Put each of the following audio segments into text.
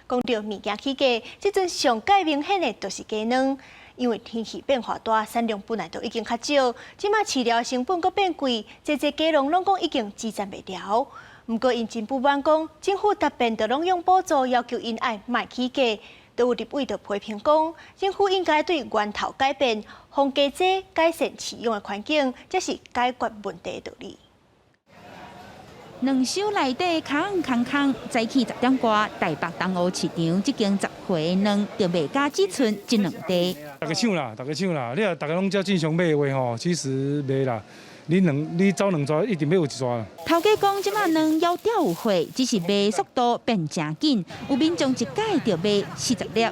讲到物件起价，即阵上界明显的就是鸡卵。因为天气变化大，产量本来就已经较少，即马饲料成本阁变贵，这鸡农拢讲已经支撑袂了。不过因真不满讲，政府答辩就拢用补助要求因爱卖起价，都有立委就批评讲，政府应该对源头改变，让鸡只改善饲养的环境，才是解决问题的道理。两手内底空空，早起10点外，台北东湖市场即间10回卵就卖价只剩这2地。大家抢啦，大家抢啦！你若大家拢照正常买的话吼，其实卖啦。你走2抓，一定要有1抓啦。头家讲，即马卵要钓有货，只是卖速度变真紧，有民众一届就卖40粒。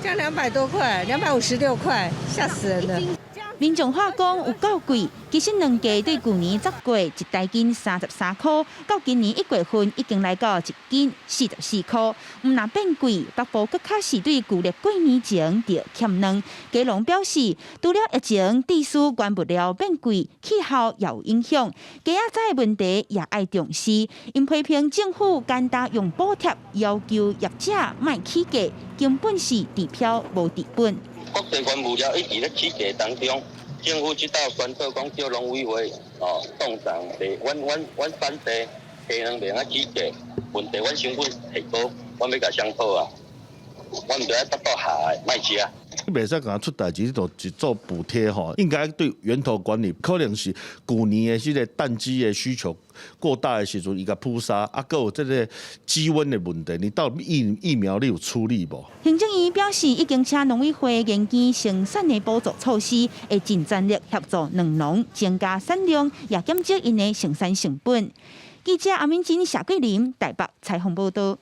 这样200多块，256块，吓死人了。民众话讲有够贵，其实两价对去年10月一台斤33块，到今年1月份已经来到1斤44块。唔若变贵，北部更较是对旧历过年前就欠卵。鸡农表示，除了疫情、地区原物料变贵，气候也有影响，鸡仔仔的问题也爱重视。因批评政府简单用补贴要求业者卖起价，根本是治标无治本。国际原物料一直咧起价当中，政府即道宣告讲叫农委会冻涨地，阮产地鸡卵袂晓起价，问题阮成本提高，阮要甲商讨啊，阮唔着要得到下卖食。袂使讲出代志，就做补贴吼，应该对源头管理，可能是去年的这个蛋鸡的需求过大的时阵，伊甲扑杀，还有这个鸡瘟的问题，你到疫苗你有处理无？行政院表示，已经请农委会研究生产的补助措施，会尽全力协助两农增加产量，也减少因的生产成本。记者阿敏珍、谢桂林台北采访报道。